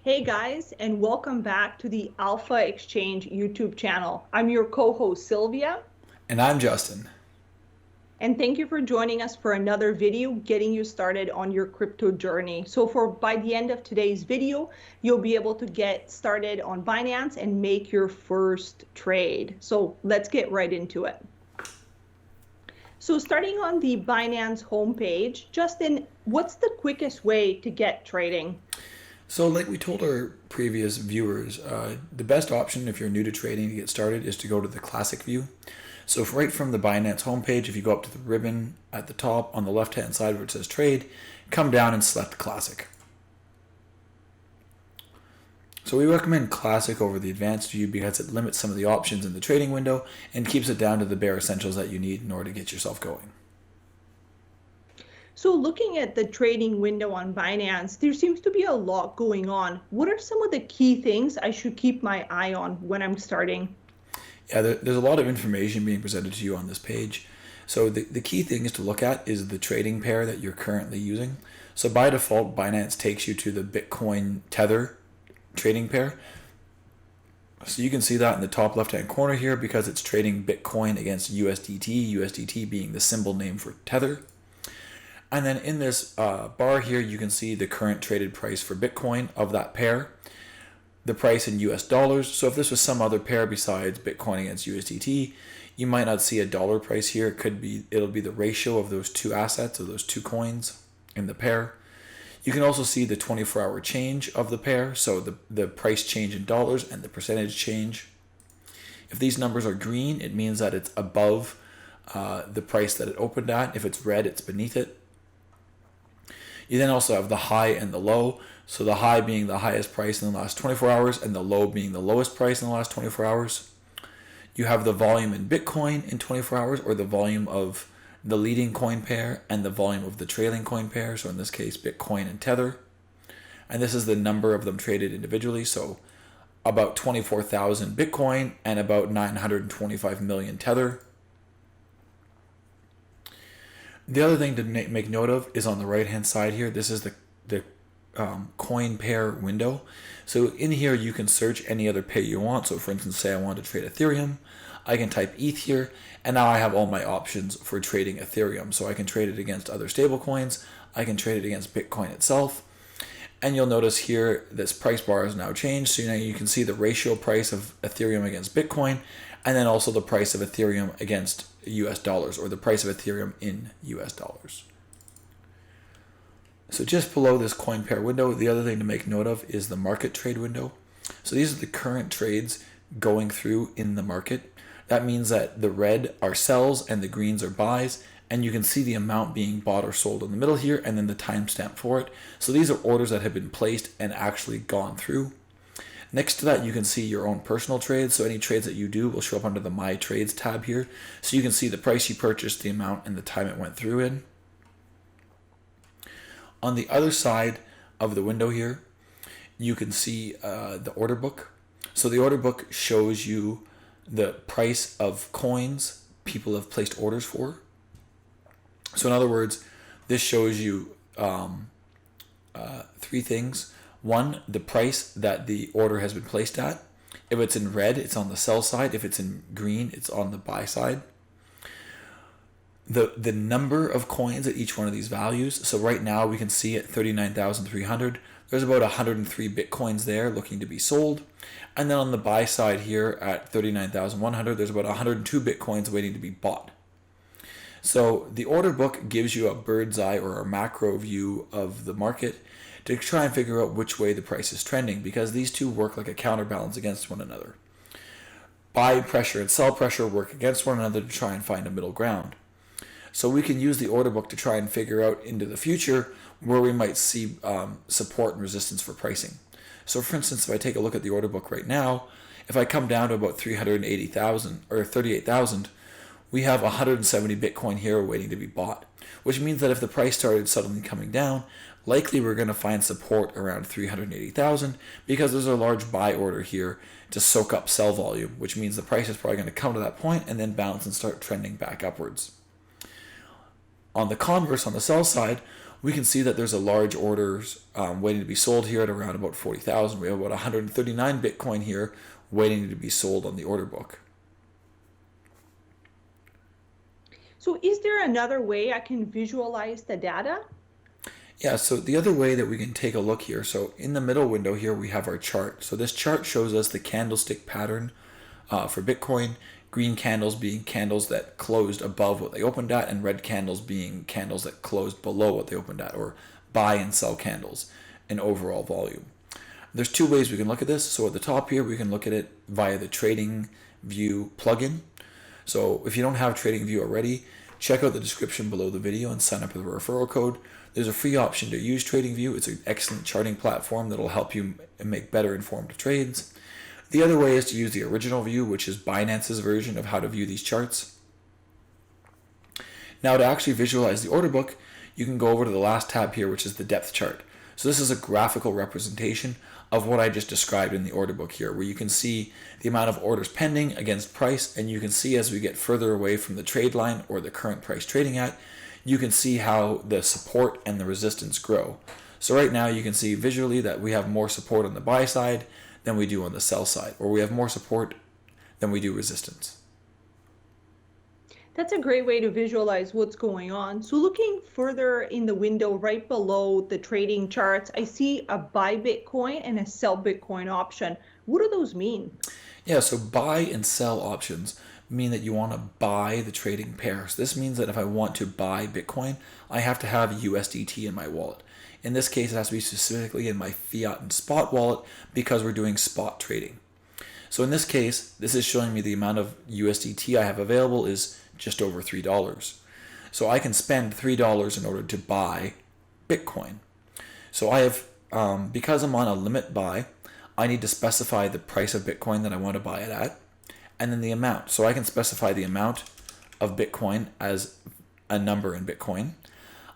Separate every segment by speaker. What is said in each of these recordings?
Speaker 1: Hey guys, and welcome back to the Alpha Exchange YouTube channel. I'm your co-host Sylvia,
Speaker 2: And I'm Justin.
Speaker 1: and thank you for joining us for another video getting you started on your crypto journey. So by the end of today's video, you'll be able to get started on Binance and make your first trade. So let's get right into it. So starting on the Binance homepage, Justin, what's the quickest way to get trading?
Speaker 2: So, like we told our previous viewers, the best option if you're new to trading to get started is to go to the classic view. So, right from the Binance homepage, if you go up to the ribbon at the top on the left hand side where it says trade, come down and select classic. So, we recommend classic over the advanced view because it limits some of the options in the trading window and keeps it down to the bare essentials that you need in order to get yourself going.
Speaker 1: So looking at the trading window on Binance, there seems to be a lot going on. What are some of the key things I should keep my eye on when I'm starting?
Speaker 2: Yeah, there's a lot of information being presented to you on this page. So the key thing is to look at is the trading pair that you're currently using. So by default, Binance takes you to the Bitcoin Tether trading pair. So you can see that in the top left-hand corner here because it's trading Bitcoin against USDT, USDT being the symbol name for Tether. And then in this bar here, you can see the current traded price for Bitcoin of that pair, the price in US dollars. So if this was some other pair besides Bitcoin against USDT, you might not see a dollar price here. It'll be the ratio of those two assets, of those two coins in the pair. You can also see the 24-hour change of the pair, so the price change in dollars and the percentage change. If these numbers are green, it means that it's above the price that it opened at. If it's red, it's beneath it. You then also have the high and the low. So the high being the highest price in the last 24 hours and the low being the lowest price in the last 24 hours. You have the volume in Bitcoin in 24 hours, or the volume of the leading coin pair and the volume of the trailing coin pair. So in this case, Bitcoin and Tether. And this is the number of them traded individually. So about 24,000 Bitcoin and about 925 million Tether. The other thing to make note of is on the right hand side here. This is the coin pair window. So in here you can search any other pair you want. So for instance, say I want to trade Ethereum, I can type ETH here, and now I have all my options for trading Ethereum. So I can trade it against other stable coins, I can trade it against Bitcoin itself. And you'll notice here this price bar has now changed. So now you can see the ratio price of Ethereum against Bitcoin, and then also the price of Ethereum against US dollars, or the price of Ethereum in US dollars. So just below this coin pair window, the other thing to make note of is the market trade window. So these are the current trades going through in the market. That means that the red are sells and the greens are buys, and you can see the amount being bought or sold in the middle here, and then the timestamp for it. So these are orders that have been placed and actually gone through. Next to that, you can see your own personal trades. So any trades that you do will show up under the My Trades tab here. So you can see the price you purchased, the amount, and the time it went through in. On the other side of the window here, you can see the order book. So the order book shows you the price of coins people have placed orders for. So in other words, this shows you three things. One, the price that the order has been placed at. If it's in red, it's on the sell side. If it's in green, it's on the buy side. The number of coins at each one of these values. So right now we can see at 39,300, there's about 103 Bitcoins there looking to be sold. And then on the buy side here at 39,100, there's about 102 Bitcoins waiting to be bought. So the order book gives you a bird's eye or a macro view of the market to try and figure out which way the price is trending, because these two work like a counterbalance against one another. Buy pressure and sell pressure work against one another to try and find a middle ground. So we can use the order book to try and figure out into the future where we might see support and resistance for pricing. So for instance, if I take a look at the order book right now, if I come down to about 380,000 or 38,000, we have 170 Bitcoin here waiting to be bought, which means that if the price started suddenly coming down, likely we're going to find support around 380,000 because there's a large buy order here to soak up sell volume, which means the price is probably going to come to that point and then bounce and start trending back upwards. On the converse, on the sell side, we can see that there's a large orders waiting to be sold here at around about 40,000. We have about 139 Bitcoin here waiting to be sold on the order book.
Speaker 1: So is there another way I can visualize the data?
Speaker 2: Yeah, so the other way that we can take a look here, so in the middle window here we have our chart. So this chart shows us the candlestick pattern for Bitcoin, green candles being candles that closed above what they opened at, and red candles being candles that closed below what they opened at, or buy and sell candles in overall volume. There's two ways we can look at this. So at the top here, we can look at it via the Trading View plugin. So if you don't have Trading View already, check out the description below the video and sign up with a referral code. There's a free option to use Trading View. It's an excellent charting platform that'll help you make better informed trades. The other way is to use the original view, which is Binance's version of how to view these charts. Now to actually visualize the order book, you can go over to the last tab here, which is the depth chart. So this is a graphical representation of what I just described in the order book here, where you can see the amount of orders pending against price, and you can see as we get further away from the trade line or the current price trading at, you can see how the support and the resistance grow. So right now you can see visually that we have more support on the buy side than we do on the sell side, or we have more support than we do resistance.
Speaker 1: That's a great way to visualize what's going on. So looking further in the window right below the trading charts, I see a buy Bitcoin and a sell Bitcoin option. What do those mean?
Speaker 2: Yeah, so buy and sell options mean that you want to buy the trading pair. So this means that if I want to buy Bitcoin, I have to have USDT in my wallet. In this case, it has to be specifically in my fiat and spot wallet because we're doing spot trading. So in this case, this is showing me the amount of USDT I have available is just over $3. So I can spend $3 in order to buy Bitcoin. So I have, because I'm on a limit buy, I need to specify the price of Bitcoin that I want to buy it at, and then the amount. So I can specify the amount of Bitcoin as a number in Bitcoin.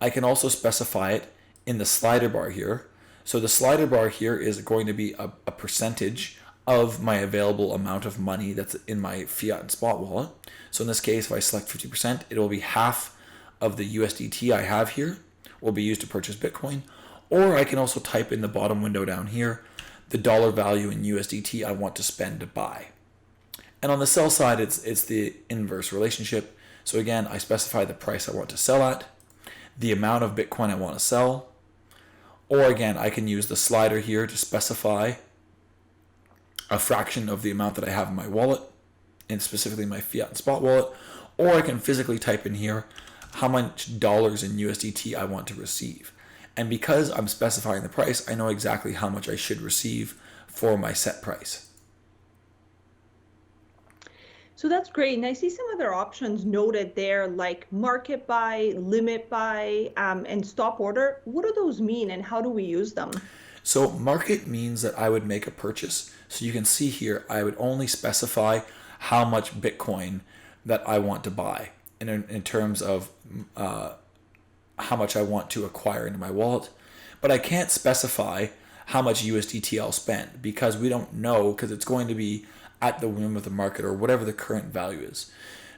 Speaker 2: I can also specify it in the slider bar here. So the slider bar here is going to be a percentage of my available amount of money that's in my fiat and spot wallet. So in this case, if I select 50%, it will be half of the USDT I have here will be used to purchase Bitcoin. Or I can also type in the bottom window down here the dollar value in USDT I want to spend to buy. And on the sell side, it's the inverse relationship. So again, I specify the price I want to sell at, the amount of Bitcoin I want to sell, or again, I can use the slider here to specify a fraction of the amount that I have in my wallet, and specifically my fiat and spot wallet, or I can physically type in here how much dollars in USDT I want to receive. And because I'm specifying the price, I know exactly how much I should receive for my set price.
Speaker 1: So that's great. And I see some other options noted there, like market buy, limit buy, and stop order. What do those mean and how do we use them?
Speaker 2: So market means that I would make a purchase. So you can see here, I would only specify how much Bitcoin that I want to buy in terms of how much I want to acquire into my wallet. But I can't specify how much USDT I'll spend because we don't know, because it's going to be at the whim of the market or whatever the current value is.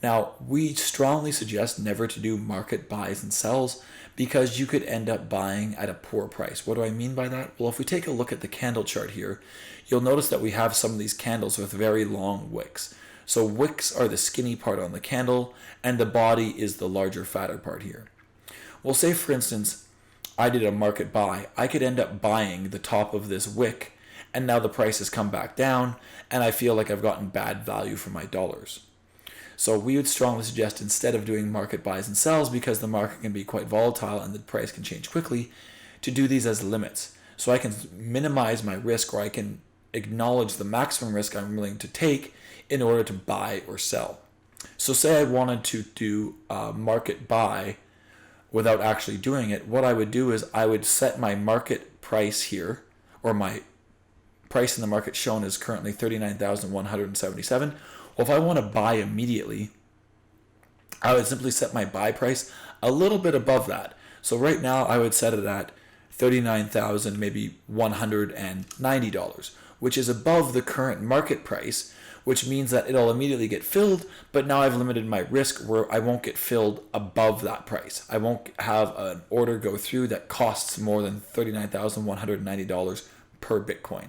Speaker 2: Now, we strongly suggest never to do market buys and sells because you could end up buying at a poor price. What do I mean by that? Well, if we take a look at the candle chart here, you'll notice that we have some of these candles with very long wicks. So wicks are the skinny part on the candle and the body is the larger, fatter part here. Well, say for instance, I did a market buy. I could end up buying the top of this wick and now the price has come back down and I feel like I've gotten bad value for my dollars. So we would strongly suggest instead of doing market buys and sells, because the market can be quite volatile and the price can change quickly, to do these as limits. So I can minimize my risk, or I can acknowledge the maximum risk I'm willing to take in order to buy or sell. So say I wanted to do a market buy without actually doing it, what I would do is I would set my market price here, or my price in the market shown is currently 39,177. Well, if I want to buy immediately, I would simply set my buy price a little bit above that. So right now I would set it at $39,000, maybe $190, which is above the current market price, which means that it'll immediately get filled, but now I've limited my risk where I won't get filled above that price. I won't have an order go through that costs more than $39,190 per Bitcoin.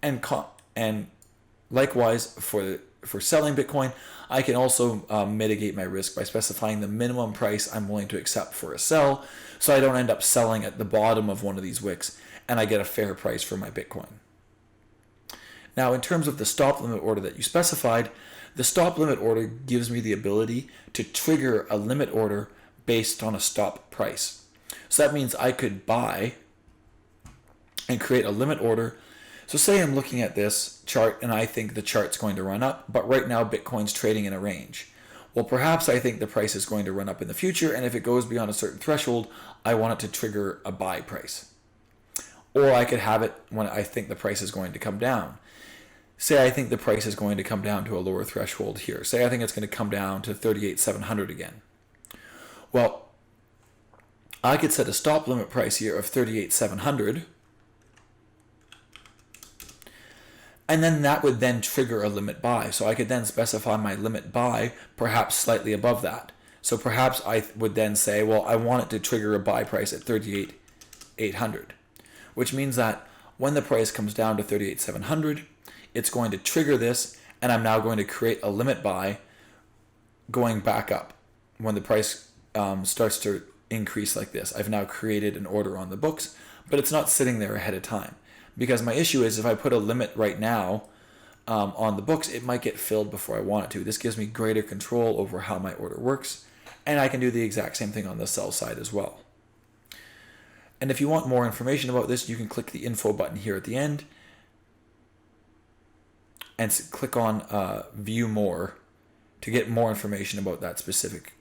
Speaker 2: And likewise, for selling Bitcoin, I can also mitigate my risk by specifying the minimum price I'm willing to accept for a sell, so I don't end up selling at the bottom of one of these wicks and I get a fair price for my Bitcoin. Now, in terms of the stop limit order that you specified, the stop limit order gives me the ability to trigger a limit order based on a stop price. So that means I could buy and create a limit order. So say I'm looking at this chart and I think the chart's going to run up, but right now Bitcoin's trading in a range. Well, perhaps I think the price is going to run up in the future, and if it goes beyond a certain threshold, I want it to trigger a buy price. Or I could have it when I think the price is going to come down. Say I think the price is going to come down to a lower threshold here. Say I think it's going to come down to 38,700 again. Well, I could set a stop limit price here of 38,700, and then that would then trigger a limit buy. So I could then specify my limit buy perhaps slightly above that. So perhaps I would then say, well, I want it to trigger a buy price at 38,800, which means that when the price comes down to 38,700, it's going to trigger this, and I'm now going to create a limit buy going back up. When the price starts to increase like this, I've now created an order on the books, but it's not sitting there ahead of time. Because my issue is if I put a limit right now on the books, it might get filled before I want it to. This gives me greater control over how my order works, and I can do the exact same thing on the sell side as well. And if you want more information about this, you can click the info button here at the end and click on view more to get more information about that specific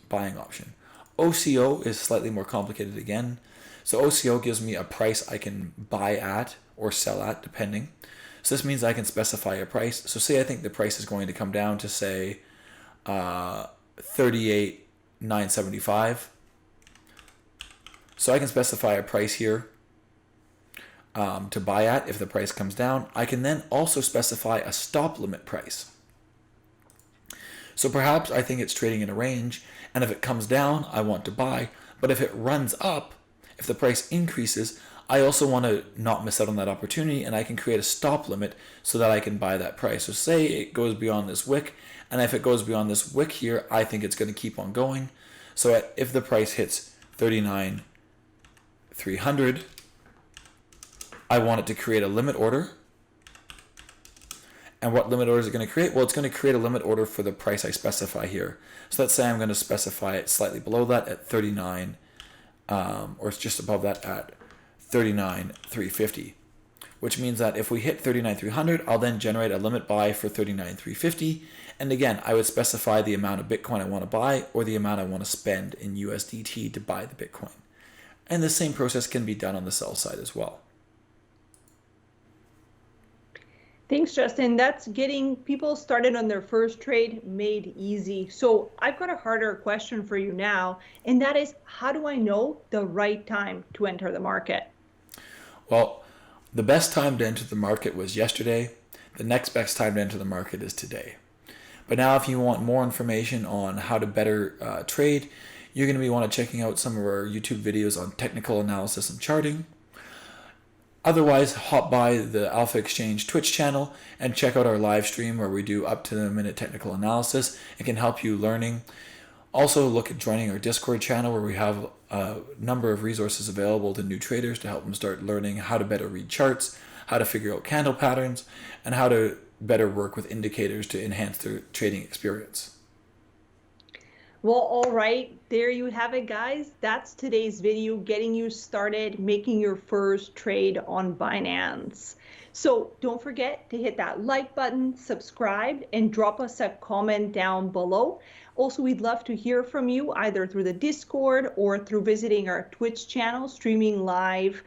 Speaker 2: buying option. OCO is slightly more complicated again. So OCO gives me a price I can buy at or sell at, depending. So this means I can specify a price. So say I think the price is going to come down to, say, 38,975. So I can specify a price here to buy at if the price comes down. I can then also specify a stop limit price. So perhaps I think it's trading in a range, and if it comes down, I want to buy. But if it runs up, if the price increases, I also want to not miss out on that opportunity, and I can create a stop limit so that I can buy that price. So say it goes beyond this wick, and if it goes beyond this wick here, I think it's going to keep on going. So if the price hits 39,300, I want it to create a limit order. And what limit order is it going to create? Well, it's going to create a limit order for the price I specify here. So let's say I'm going to specify it slightly below that at 39, or it's just above that at 39,350, which means that if we hit 39,300, I'll then generate a limit buy for 39,350. And again, I would specify the amount of Bitcoin I want to buy or the amount I want to spend in USDT to buy the Bitcoin. And the same process can be done on the sell side as well.
Speaker 1: Thanks, Justin. That's getting people started on their first trade made easy. So I've got a harder question for you now, and that is, how do I know the right time to enter the market?
Speaker 2: Well, the best time to enter the market was yesterday. The next best time to enter the market is today. But now if you want more information on how to better trade, you're going to be checking out some of our YouTube videos on technical analysis and charting. Otherwise, hop by the Alpha Exchange Twitch channel and check out our live stream where we do up-to-the-minute technical analysis. It can help you learning. Also, look at joining our Discord channel where we have a number of resources available to new traders to help them start learning how to better read charts, how to figure out candle patterns, and how to better work with indicators to enhance their trading experience.
Speaker 1: Well, all right, there you have it, guys. That's today's video, getting you started making your first trade on Binance. So don't forget to hit that like button, subscribe, and drop us a comment down below. Also, we'd love to hear from you either through the Discord or through visiting our Twitch channel, streaming live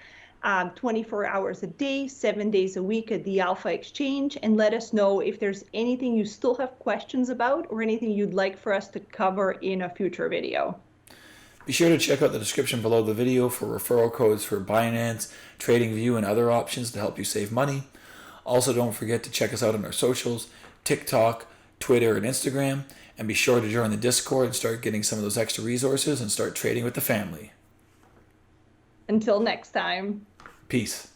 Speaker 1: 24 hours a day, 7 days a week at the Alpha Exchange, and let us know if there's anything you still have questions about or anything you'd like for us to cover in a future video.
Speaker 2: Be sure to check out the description below the video for referral codes for Binance, TradingView, and other options to help you save money. Also, don't forget to check us out on our socials, TikTok, Twitter, and Instagram. And be sure to join the Discord and start getting some of those extra resources and start trading with the family.
Speaker 1: Until next time.
Speaker 2: Peace.